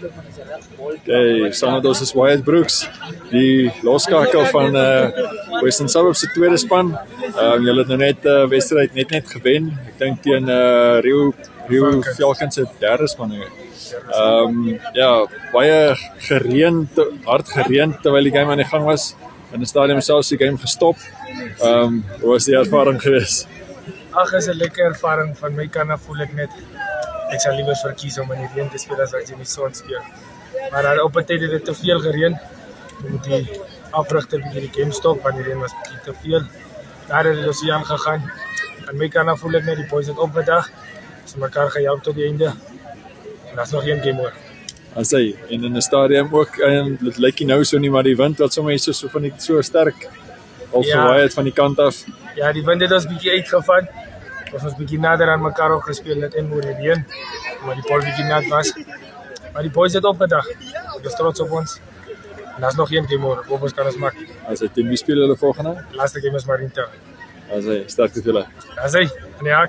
Okay, saam met ons is Wyatt Brooks, die loskakel van Western Suburbs se tweede span. Julle het nou net wedstryd net gewen. Ek dink teen Rio Falcons se derde span. Ja, baie hard gereën terwyl die game aan die gang was. In die stadium selfs die game gestop. Hoe was die ervaring geweest? Ag, is 'n lekker ervaring. Van my kant af voel ek net ek sal liewer verkies om in die reën te speel as wat jy in die son speel. Maar op 'n tyd het dit te veel gereën. Toe moet die afrigter bietjie die game stop want die reën was bietjie te veel. Daar het ons hier aangegaan. Aan my kant af voel ek net die boys het opgedag. Ons mekaar gehelp tot die einde. En daar's nog een game oor. As hy en in 'n stadium ook dit lyk nie nou so nie, maar die wind wat sommer so van die so sterk al gewaai het van die kant af. Ja, die wind het ons bietjie uitgevat. Ons bietjie nader aan mekaar ook gespeel net in oor die reën, maar die bal bietjie nat was. Maar die boys het opgedag. Ek is trots op ons. En daar's nog een game oor. Ons kan ons maak. As hy teen wie speel hulle volgende? Laaste game is Marinta. As hy sterkte vir hulle. As hy, en ja.